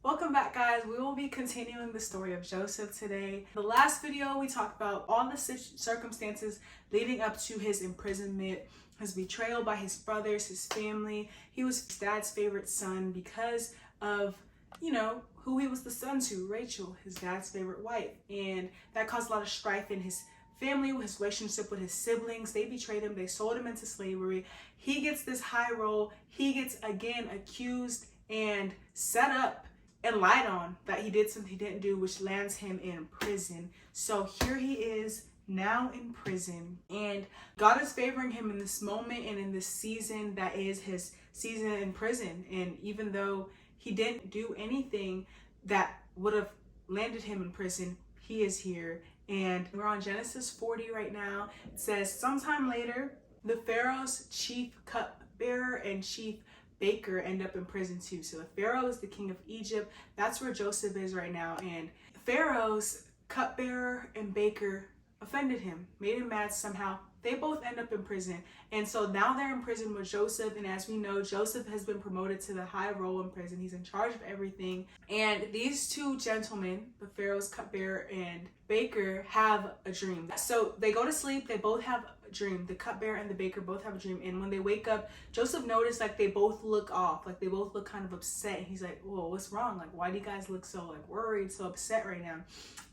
Welcome back, guys. We will be continuing the story of Joseph today. The last video we talked about all the circumstances leading up to his imprisonment, his betrayal by his brothers, his family. He was his dad's favorite son because of, who he was the son to, Rachel, his dad's favorite wife. And that caused a lot of strife in his family, his relationship with his siblings. They betrayed him. They sold him into slavery. He gets this high role. He gets again accused and set up and lied on that he did something he didn't do, which lands him in prison. So here he is now in prison, and God is favoring him in this moment and in this season that is his season in prison. And even though he didn't do anything that would have landed him in prison, he is here. And we're on Genesis 40 right now. It says, sometime later, the Pharaoh's chief cupbearer and chief baker end up in prison too. So the Pharaoh is the king of Egypt. That's where Joseph is right now. And Pharaoh's cupbearer and baker offended him, made him mad somehow. They both end up in prison. And so now they're in prison with Joseph. And as we know, Joseph has been promoted to the high role in prison. He's in charge of everything. And these two gentlemen, the Pharaoh's cupbearer and baker, have a dream. So they go to sleep. They both have a dream. The cupbearer and the baker both have a dream. And when they wake up, Joseph noticed like they both look off. Like they both look kind of upset. He's like, whoa, what's wrong? Like, why do you guys look so like worried, so upset right now?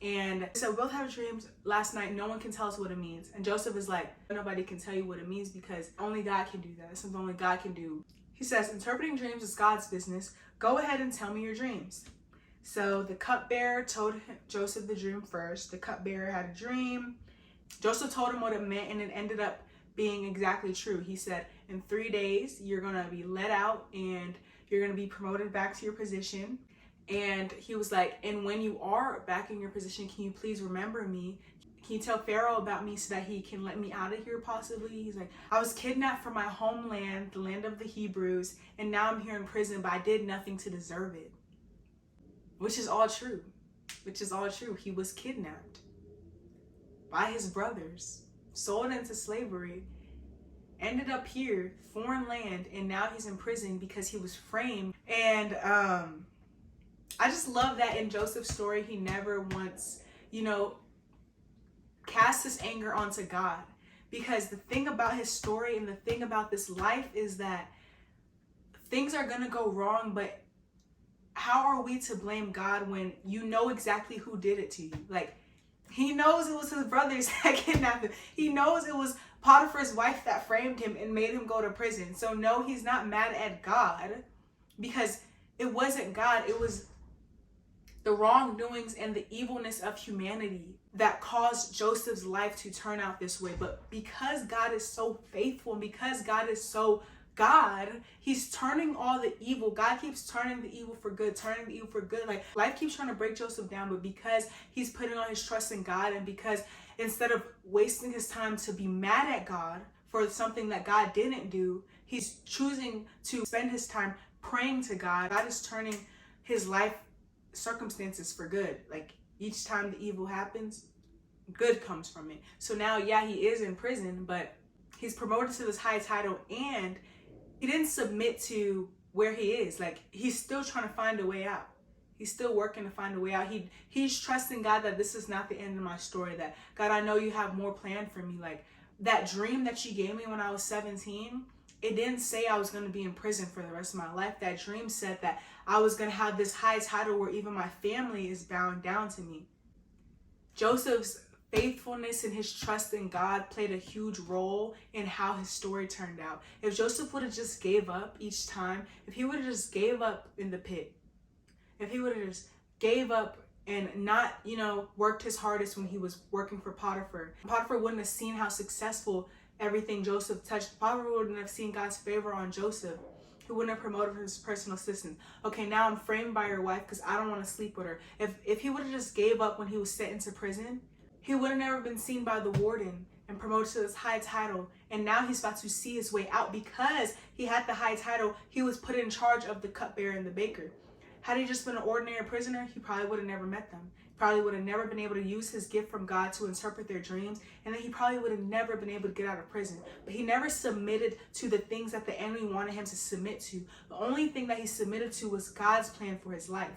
And so both have dreams last night. No one can tell us what it means. And Joseph is like, nobody can tell you what it means because only God can do that. It's something only God can do. He says, interpreting dreams is God's business. Go ahead and tell me your dreams. So the cupbearer told Joseph the dream first. The cupbearer had a dream. Joseph told him what it meant, and it ended up being exactly true. He said, in 3 days, you're going to be let out and you're going to be promoted back to your position. And he was like, and when you are back in your position, can you please remember me? Can you tell Pharaoh about me so that he can let me out of here possibly? He's like, I was kidnapped from my homeland, the land of the Hebrews, and now I'm here in prison, but I did nothing to deserve it. Which is all true. Which is all true. He was kidnapped by his brothers, sold into slavery, ended up here, foreign land, and now he's in prison because he was framed. And I just love that in Joseph's story, he never once, cast his anger onto God. Because the thing about his story and the thing about this life is that things are going to go wrong, but how are we to blame God when you know exactly who did it to you? Like, he knows it was his brothers that kidnapped him. He knows it was Potiphar's wife that framed him and made him go to prison. So no, he's not mad at God because it wasn't God. It was the wrongdoings and the evilness of humanity that caused Joseph's life to turn out this way. But because God is so faithful and because God is so God, he's turning all the evil. God keeps turning the evil for good, turning the evil for good. Like, life keeps trying to break Joseph down, but because he's putting all his trust in God, and because instead of wasting his time to be mad at God for something that God didn't do, he's choosing to spend his time praying to God. God is turning his life circumstances for good. Like, each time the evil happens, good comes from it. So now, yeah, he is in prison, but he's promoted to this high title, and he didn't submit to where he is. Like, he's still trying to find a way out. He's still working to find a way out. He's trusting God that this is not the end of my story. That, God, I know you have more planned for me. Like, that dream that you gave me when I was 17, it didn't say I was going to be in prison for the rest of my life. That dream said that I was going to have this high title where even my family is bound down to me. Joseph's faithfulness and his trust in God played a huge role in how his story turned out. If Joseph would have just gave up each time, if he would have just gave up in the pit, if he would have just gave up and not, worked his hardest when he was working for Potiphar, Potiphar wouldn't have seen how successful everything Joseph touched. Potiphar wouldn't have seen God's favor on Joseph. He wouldn't have promoted his personal assistant. Okay, now I'm framed by your wife because I don't want to sleep with her. If he would have just gave up when he was sent into prison, he would have never been seen by the warden and promoted to this high title. And now he's about to see his way out because he had the high title. He was put in charge of the cupbearer and the baker. Had he just been an ordinary prisoner, he probably would have never met them. He probably would have never been able to use his gift from God to interpret their dreams. And then he probably would have never been able to get out of prison. But he never submitted to the things that the enemy wanted him to submit to. The only thing that he submitted to was God's plan for his life.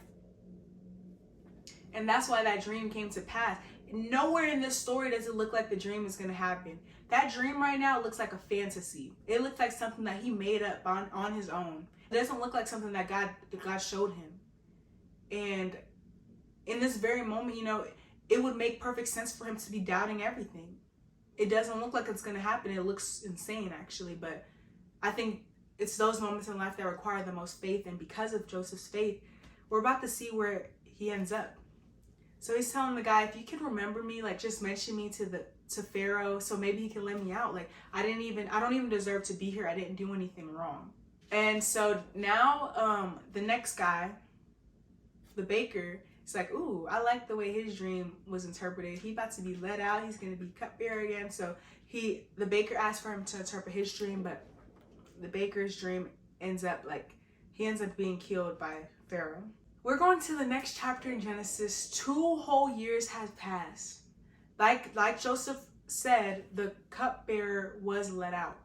And that's why that dream came to pass. Nowhere in this story does it look like the dream is going to happen. That dream right now looks like a fantasy. It looks like something that he made up on his own. It doesn't look like something that God showed him. And in this very moment, it would make perfect sense for him to be doubting everything. It doesn't look like it's going to happen. It looks insane, actually. But I think it's those moments in life that require the most faith. And because of Joseph's faith, we're about to see where he ends up. So he's telling the guy, if you can remember me, like, just mention me to Pharaoh, so maybe he can let me out. Like, I don't even deserve to be here. I didn't do anything wrong. And so now the next guy, the baker, is like, ooh, I like the way his dream was interpreted. He about to be let out. He's going to be cupbearer again. So the baker asked for him to interpret his dream, but the baker's dream ends up being killed by Pharaoh. We're going to the next chapter in Genesis. 2 whole years has passed. Like Joseph said, the cupbearer was let out.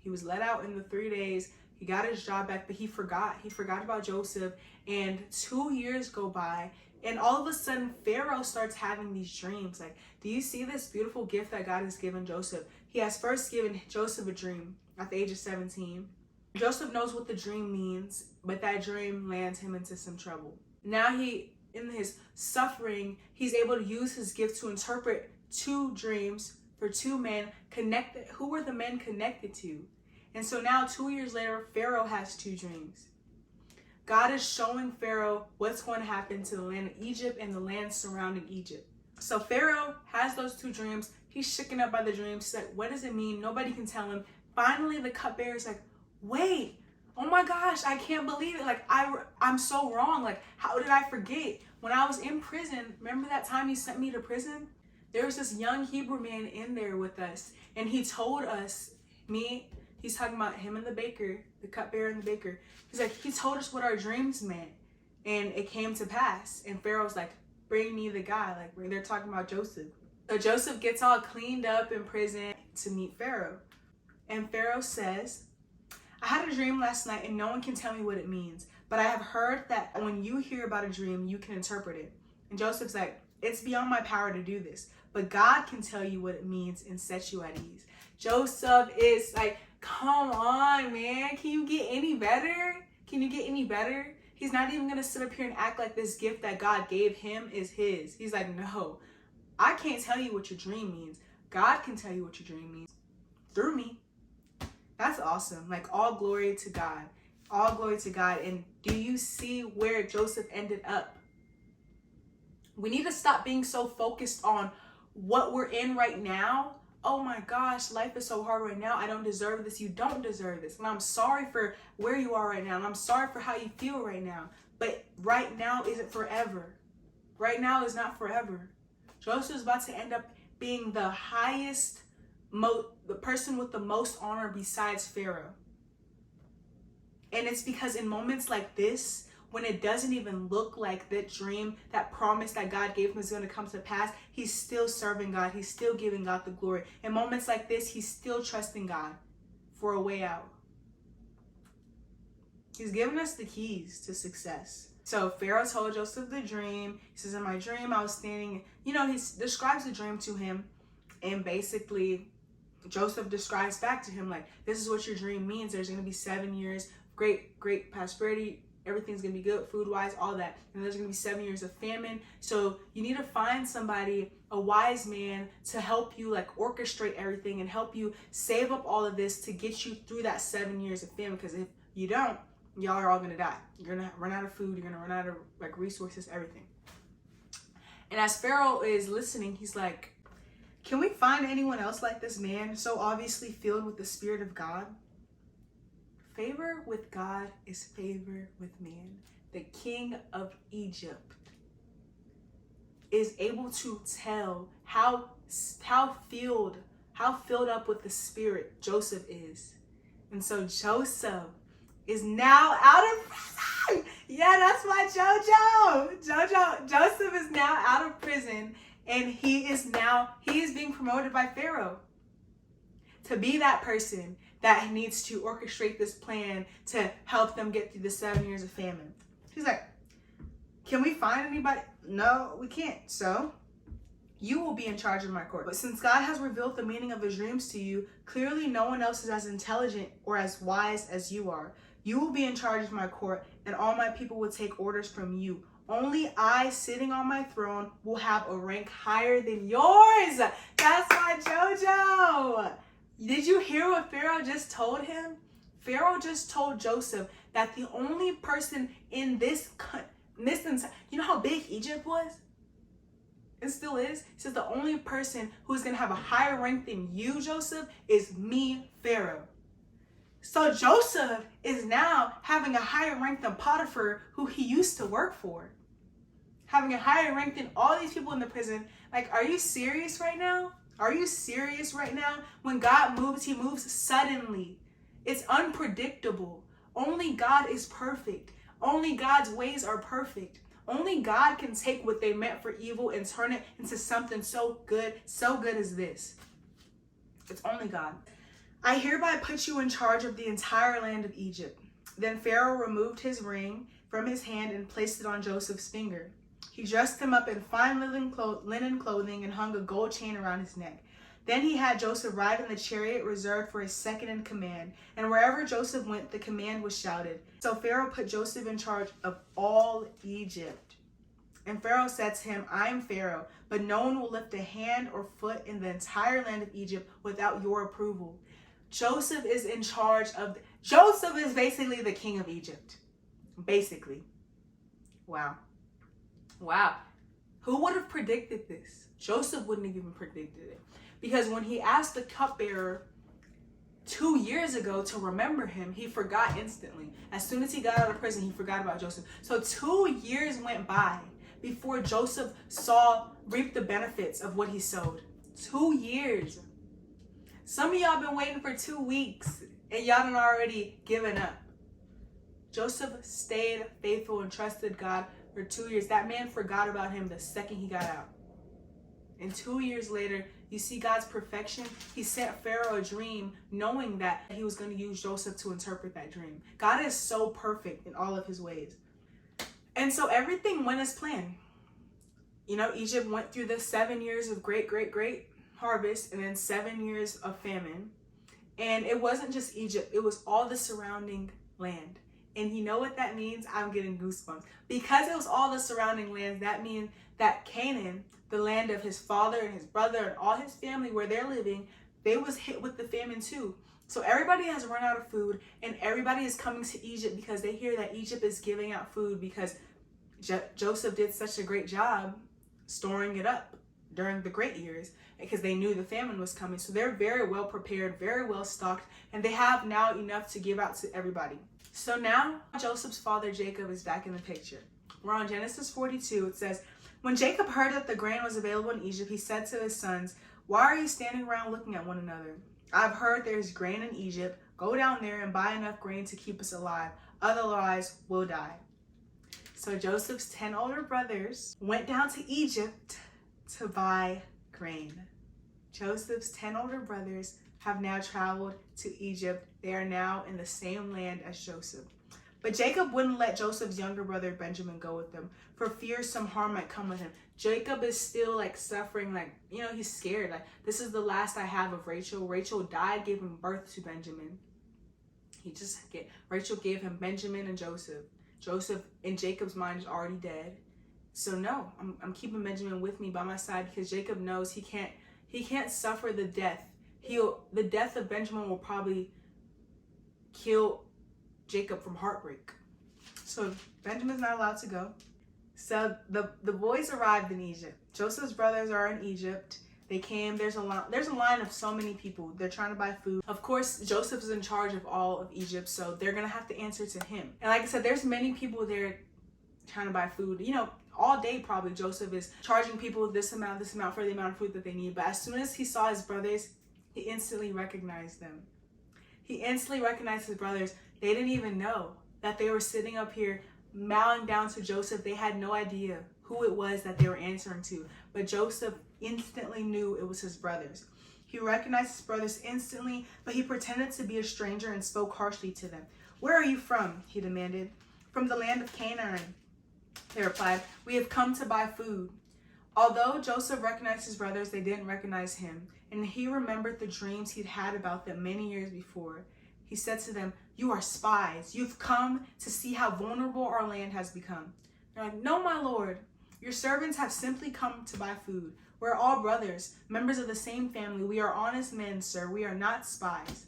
He was let out in the 3 days. He got his job back, but he forgot about Joseph. And 2 years go by, and all of a sudden Pharaoh starts having these dreams. Like, do you see this beautiful gift that God has given Joseph? He has first given Joseph a dream at the age of 17. Joseph knows what the dream means, but that dream lands him into some trouble. Now in his suffering, he's able to use his gift to interpret 2 dreams for 2 men connected. Who were the men connected to? And so now 2 years later, Pharaoh has 2 dreams. God is showing Pharaoh what's going to happen to the land of Egypt and the land surrounding Egypt. So Pharaoh has those 2 dreams. He's shaken up by the dreams. He's like, what does it mean? Nobody can tell him. Finally, the cupbearer is like, wait, oh my gosh, I can't believe it. Like, I'm so wrong. Like, how did I forget? When I was in prison, remember that time he sent me to prison? There was this young Hebrew man in there with us, and he told us, he's talking about him and the baker, the cupbearer and the baker. He's like, he told us what our dreams meant, and it came to pass. And Pharaoh's like, bring me the guy. Like, they're talking about Joseph. So Joseph gets all cleaned up in prison to meet Pharaoh. And Pharaoh says, I had a dream last night, and no one can tell me what it means. But I have heard that when you hear about a dream, you can interpret it. And Joseph's like, it's beyond my power to do this, but God can tell you what it means and set you at ease. Joseph is like, come on, man. Can you get any better? Can you get any better? He's not even going to sit up here and act like this gift that God gave him is his. He's like, no, I can't tell you what your dream means. God can tell you what your dream means through me. That's awesome. Like, all glory to God. All glory to God. And do you see where Joseph ended up? We need to stop being so focused on what we're in right now. Oh my gosh, life is so hard right now. I don't deserve this. You don't deserve this. And I'm sorry for where you are right now. And I'm sorry for how you feel right now. But right now isn't forever. Right now is not forever. Joseph is about to end up being the highest, the person with the most honor besides Pharaoh. And it's because in moments like this, when it doesn't even look like that dream, that promise that God gave him is going to come to pass, he's still serving God. He's still giving God the glory. In moments like this, he's still trusting God for a way out. He's given us the keys to success. So Pharaoh told Joseph the dream. He says, in my dream, I was standing, he describes the dream to him. And basically, Joseph describes back to him, like, this is what your dream means. There's going to be 7 years, great prosperity. Everything's going to be good food-wise, all that. And there's going to be 7 years of famine. So you need to find somebody, a wise man, to help you, like, orchestrate everything and help you save up all of this to get you through that 7 years of famine. Because if you don't, y'all are all going to die. You're going to run out of food. You're going to run out of, like, resources, everything. And as Pharaoh is listening, he's like, can we find anyone else like this man, so obviously filled with the Spirit of God? Favor with God is favor with man. The king of Egypt is able to tell how filled up with the Spirit Joseph is. And so Joseph is now out of prison. Yeah, that's my Joseph is now out of prison, and he is being promoted by Pharaoh to be that person that needs to orchestrate this plan to help them get through the 7 years of famine. He's like, can we find anybody? no, we can't. So you will be in charge of my court. But since God has revealed the meaning of his dreams to you, clearly no one else is as intelligent or as wise as you are. You will be in charge of my court, and all my people will take orders from you. Only I, sitting on my throne, will have a rank higher than yours. That's my JoJo. Did you hear what Pharaoh just told him? Pharaoh just told Joseph that the only person in this you know how big Egypt was? It still is. He says the only person who's going to have a higher rank than you, Joseph, is me, Pharaoh. So Joseph is now having a higher rank than Potiphar, who he used to work for. Having a higher rank than all these people in the prison. Like, are you serious right now? Are you serious right now? When God moves, he moves suddenly. It's unpredictable. Only God is perfect. Only God's ways are perfect. Only God can take what they meant for evil and turn it into something so good as this. It's only God. I hereby put you in charge of the entire land of Egypt. Then Pharaoh removed his ring from his hand and placed it on Joseph's finger. He dressed him up in fine linen clothing and hung a gold chain around his neck. Then he had Joseph ride in the chariot reserved for his second in command, and wherever Joseph went, the command was shouted. So Pharaoh put Joseph in charge of all Egypt. And Pharaoh said to him, I am Pharaoh, but no one will lift a hand or foot in the entire land of Egypt without your approval. Joseph is in charge of, Joseph is basically the king of Egypt. Basically. Wow. Wow. Who would have predicted this? Joseph wouldn't have even predicted it. Because when he asked the cupbearer 2 years ago to remember him, he forgot instantly. As soon as he got out of prison, he forgot about Joseph. So 2 years went by before Joseph reaped the benefits of what he sowed. 2 years. Some of y'all been waiting for 2 weeks and y'all done already given up. Joseph stayed faithful and trusted God for 2 years. That man forgot about him the second he got out. And 2 years later, you see God's perfection. He sent Pharaoh a dream knowing that he was going to use Joseph to interpret that dream. God is so perfect in all of his ways. And so everything went as planned. You know, Egypt went through the 7 years of great harvest and then 7 years of famine. And it wasn't just Egypt. It was all the surrounding land. And you know what that means? I'm getting goosebumps. Because it was all the surrounding lands, that means that Canaan, the land of his father and his brother and all his family where they're living, they was hit with the famine too. So everybody has run out of food and everybody is coming to Egypt because they hear that Egypt is giving out food because Joseph did such a great job storing it up during the great years because they knew the famine was coming. So they're very well prepared, very well stocked, and they have now enough to give out to everybody. So now Joseph's father Jacob is back in the picture. We're on Genesis 42. It says, when Jacob heard that the grain was available in Egypt, he said to his sons, why are you standing around looking at one another? I've heard there's grain in Egypt. Go down there and buy enough grain to keep us alive. Otherwise, we'll die. So Joseph's 10 older brothers went down to Egypt to buy grain. Joseph's 10 older brothers have now traveled to Egypt. They are now in the same land as Joseph. But Jacob wouldn't let Joseph's younger brother Benjamin go with them for fear some harm might come with him. Jacob is still suffering, he's scared. This is the last I have of Rachel. Rachel died, giving birth to Benjamin. Rachel gave him Benjamin and Joseph. Joseph, in Jacob's mind, is already dead. So no, I'm keeping Benjamin with me by my side because Jacob knows he can't suffer the death. The death of Benjamin will probably kill Jacob from heartbreak. So Benjamin's not allowed to go. So the boys arrived in Egypt. Joseph's brothers are in Egypt. They came. There's a line of so many people. They're trying to buy food. Of course, Joseph is in charge of all of Egypt, so they're gonna have to answer to him. And like I said, there's many people there trying to buy food. All day probably Joseph is charging people this amount for the amount of food that they need. But as soon as he saw his brothers, he instantly recognized them. He instantly recognized his brothers. They didn't even know that they were sitting up here bowing down to Joseph. They had no idea who it was that they were answering to. But Joseph instantly knew it was his brothers. He recognized his brothers instantly, but he pretended to be a stranger and spoke harshly to them. Where are you from? He demanded. From the land of Canaan. They replied, "We have come to buy food." Although Joseph recognized his brothers, they didn't recognize him, and he remembered the dreams he'd had about them many years before. He said to them, "You are spies. You've come to see how vulnerable our land has become." They're like, "No, my lord. Your servants have simply come to buy food. We're all brothers, members of the same family. We are honest men, sir. We are not spies."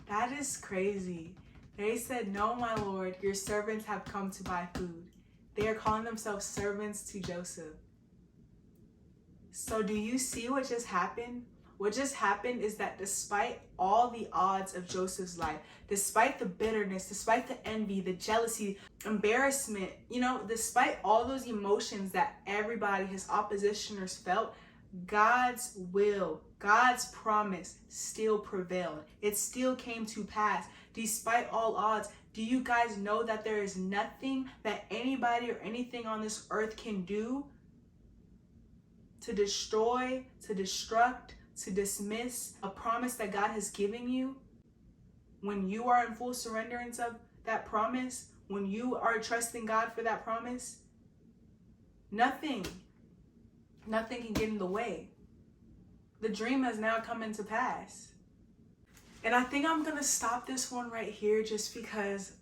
That is crazy. They said, "No, my lord. Your servants have come to buy food." They are calling themselves servants to Joseph. So do you see what just happened? What just happened is that despite all the odds of Joseph's life, despite the bitterness, despite the envy, the jealousy, embarrassment, despite all those emotions that everybody, his oppositioners, felt, God's will, God's promise still prevailed. It still came to pass. Despite all odds, do you guys know that there is nothing that anybody or anything on this earth can do to destroy, to destruct, to dismiss a promise that God has given you? When you are in full surrenderance of that promise, when you are trusting God for that promise, nothing can get in the way. The dream has now come into pass. And I think I'm gonna stop this one right here, just because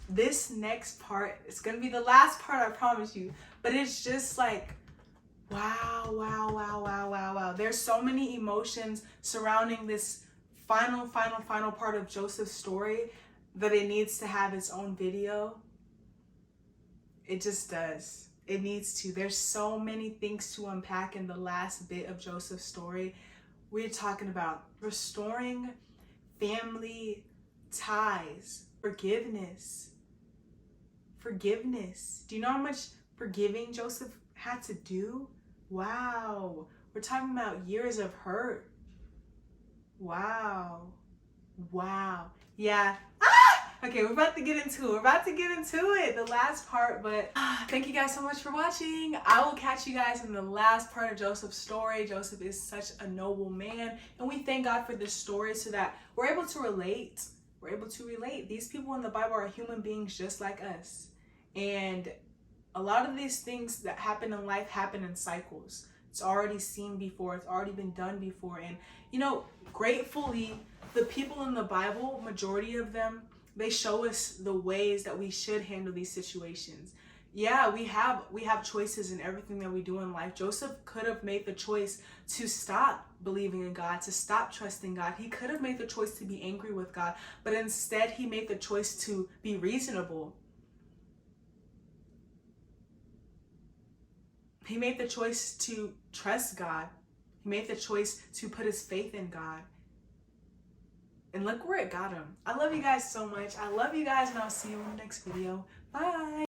this next part, it's gonna be the last part, I promise you. But it's just like, wow. There's so many emotions surrounding this final part of Joseph's story that it needs to have its own video. It just does. It needs to. There's so many things to unpack in the last bit of Joseph's story. We're talking about restoring family ties, forgiveness. Do you know how much forgiving Joseph had to do? Wow. We're talking about years of hurt. Wow. Yeah. Okay, we're about to get into it. The last part, but thank you guys so much for watching. I will catch you guys in the last part of Joseph's story. Joseph is such a noble man, and we thank God for this story so that we're able to relate. These people in the Bible are human beings just like us. And a lot of these things that happen in life happen in cycles. It's already seen before. It's already been done before. And, gratefully, the people in the Bible, majority of them, they show us the ways that we should handle these situations. Yeah, we have choices in everything that we do in life. Joseph could have made the choice to stop believing in God, to stop trusting God. He could have made the choice to be angry with God, but instead he made the choice to be reasonable. He made the choice to trust God. He made the choice to put his faith in God. And look where it got him. I love you guys so much. I love you guys, and I'll see you in the next video. Bye.